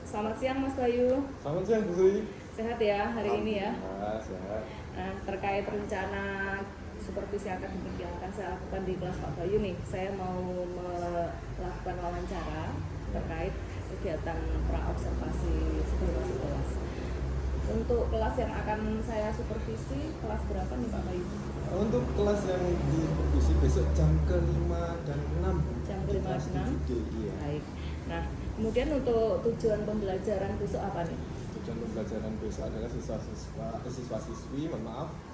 Selamat siang Mas Bayu. Selamat siang Bu Sri. Sehat ya hari ini ya. Alhamdulillah sehat. Nah, terkait rencana supervisi akademik yang akan saya lakukan di kelas Pak Bayu nih, saya mau melakukan wawancara terkait kegiatan pra-observasi simulasi kelas. Untuk kelas yang akan saya supervisi, kelas berapa nih Pak Bayu? Untuk kelas yang di supervisi besok jam ke-5 dan 6. Jam ke-5 dan 6? Iya. Baik. Nah, kemudian untuk tujuan pembelajaran besok apa nih? Tujuan pembelajaran besok adalah siswa-siswi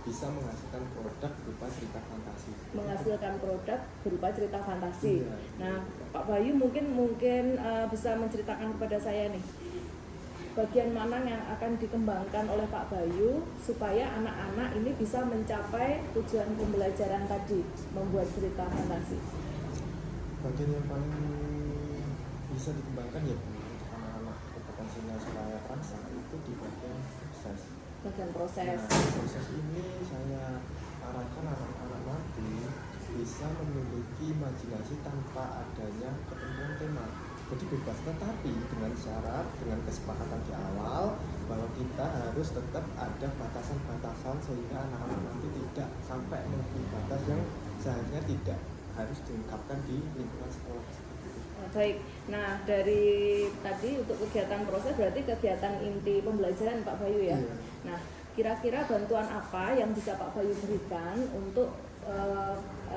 bisa menghasilkan produk berupa cerita fantasi. Menghasilkan produk berupa cerita fantasi. Iya. Nah, Pak Bayu mungkin bisa menceritakan kepada saya nih, bagian mana yang akan dikembangkan oleh Pak Bayu supaya anak-anak ini bisa mencapai tujuan pembelajaran tadi, membuat cerita fantasi. Bagian yang paling bisa dikembangkan ya Bu, untuk anak-anak kompetensinya supaya rasa itu di bagian proses. Bagian proses. Nah, proses ini saya arahkan anak-anak nanti bisa memiliki imajinasi tanpa adanya ketentuan tema. Jadi bebas, tetapi dengan syarat, dengan kesepakatan di awal bahwa kita harus tetap ada batasan-batasan sehingga anak-anak nanti tidak sampai melebihi batas yang seharusnya tidak harus diungkapkan di lingkungan sekolah. Baik, nah dari tadi untuk kegiatan proses berarti kegiatan inti pembelajaran Pak Bayu ya. Iya. Nah, kira-kira bantuan apa yang bisa Pak Bayu berikan untuk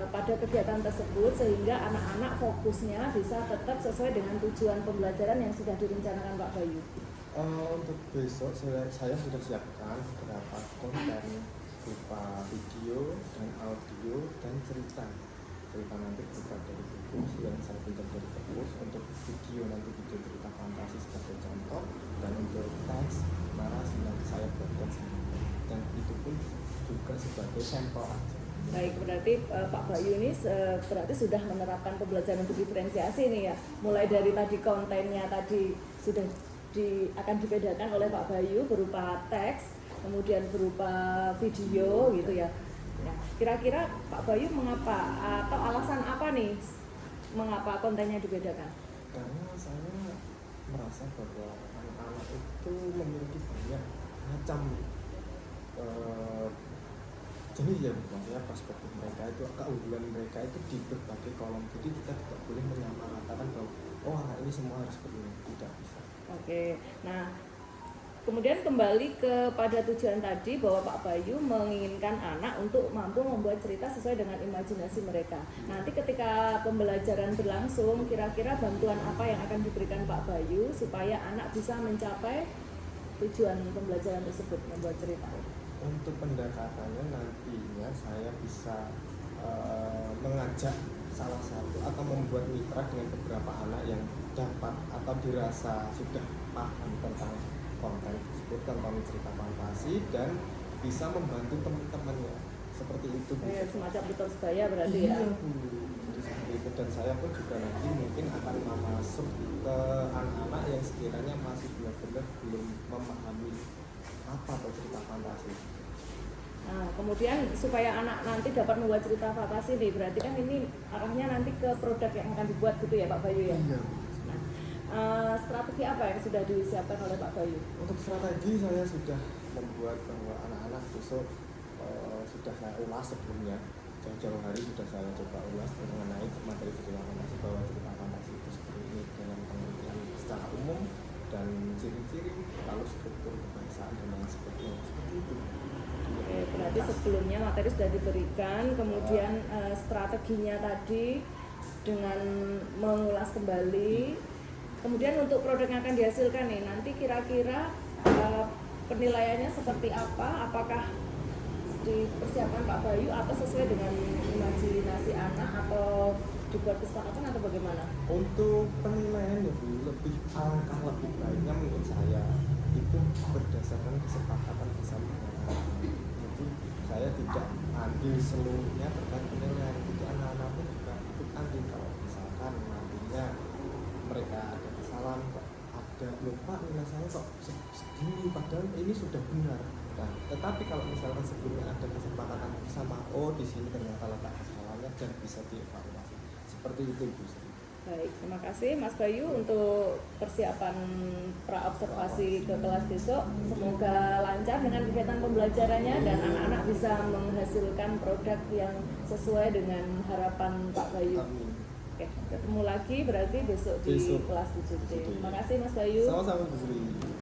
pada kegiatan tersebut sehingga anak-anak fokusnya bisa tetap sesuai dengan tujuan pembelajaran yang sudah direncanakan Pak Bayu? Untuk besok saya sudah siapkan beberapa konten berupa video dan audio dan cerita nanti berupa dari buku yang saya pinjam dari perpus. Untuk video nanti video cerita fantasi sebagai contoh, dan untuk teks narasi nanti saya buatkan sendiri, dan itu pun juga sebagai sampel aja. Baik, berarti Pak Bayu ini berarti sudah menerapkan pembelajaran untuk diferensiasi nih ya. Mulai dari tadi kontennya tadi sudah akan dibedakan oleh Pak Bayu berupa teks, kemudian berupa video gitu ya. Nah, kira-kira Pak Bayu mengapa atau alasan apa nih mengapa kontennya dibedakan? Karena saya merasa bahwa anak-anak itu memiliki banyak macam jenis ya, maksudnya perspektif mereka itu, keunggulan mereka itu di berbagai kolom. Jadi kita tidak boleh menyamaratakan bahwa oh anak ini semua harus begini, tidak bisa. Oke, nah kemudian kembali kepada tujuan tadi bahwa Pak Bayu menginginkan anak untuk mampu membuat cerita sesuai dengan imajinasi mereka. Nanti ketika pembelajaran berlangsung, kira-kira bantuan apa yang akan diberikan Pak Bayu supaya anak bisa mencapai tujuan pembelajaran tersebut, membuat cerita? Untuk pendekatannya nantinya saya bisa mengajak salah satu atau membuat mitra dengan beberapa anak yang dapat atau dirasa sudah paham tentang konten tersebut, tentang cerita fantasi, dan bisa membantu teman-temannya seperti itu. Semacam tutor sebaya berarti iya, ya? Bu. Jadi seperti itu, dan saya pun juga nanti mungkin akan masuk ke anak-anak yang sekiranya masih benar-benar belum memahami apa tuh cerita fantasi. Nah, kemudian supaya anak nanti dapat membuat cerita fantasi nih, berarti kan ini arahnya nanti ke produk yang akan dibuat gitu ya Pak Bayu ya? Iya. Nah, strategi apa yang sudah disiapkan oleh Pak Bayu? Untuk strategi saya sudah membuat bahwa anak-anak besok sudah saya ulas sebelumnya, jauh-jauh hari sudah saya coba ulas mengenai materi cerita fantasi, bahwa cerita fantasi itu seperti ini dalam pengertian secara umum dan ciri-ciri, lalu struktur kebangsaan dan lain sebagainya, seperti itu. Oke, berarti sebelumnya materi sudah diberikan, kemudian strateginya tadi dengan mengulas kembali. Kemudian untuk produk yang akan dihasilkan nih, nanti kira-kira penilaiannya seperti apa? Apakah dipersiapkan Pak Bayu atau sesuai dengan imajinasi anak atau dibuat kesepakatan atau bagaimana? Untuk penilaian lebih alangkah lebih baiknya menurut saya itu berdasarkan kesepakatan bersama. Jadi saya tidak ambil seluruhnya terkait penilaian, itu anak-anak pun juga ikut andil. Kalau misalkan nantinya mereka ada kesalahan, kok ada lupa nilai saya kok segini padahal ini sudah benar. Nah, tetapi kalau misalkan sebelumnya ada kesepakatan bersama, oh di sini ternyata letak kesalahannya dan bisa dievaluasi. Seperti itu Bu Sri. Baik, terima kasih Mas Bayu untuk persiapan pra-observasi ke kelas besok. Semoga lancar dengan kegiatan pembelajarannya dan anak-anak bisa menghasilkan produk yang sesuai dengan harapan Pak Bayu. Amin. Oke, ketemu lagi berarti besok di Besok. kelas 7T. Terima kasih Mas Bayu. Sama-sama Bu Sri.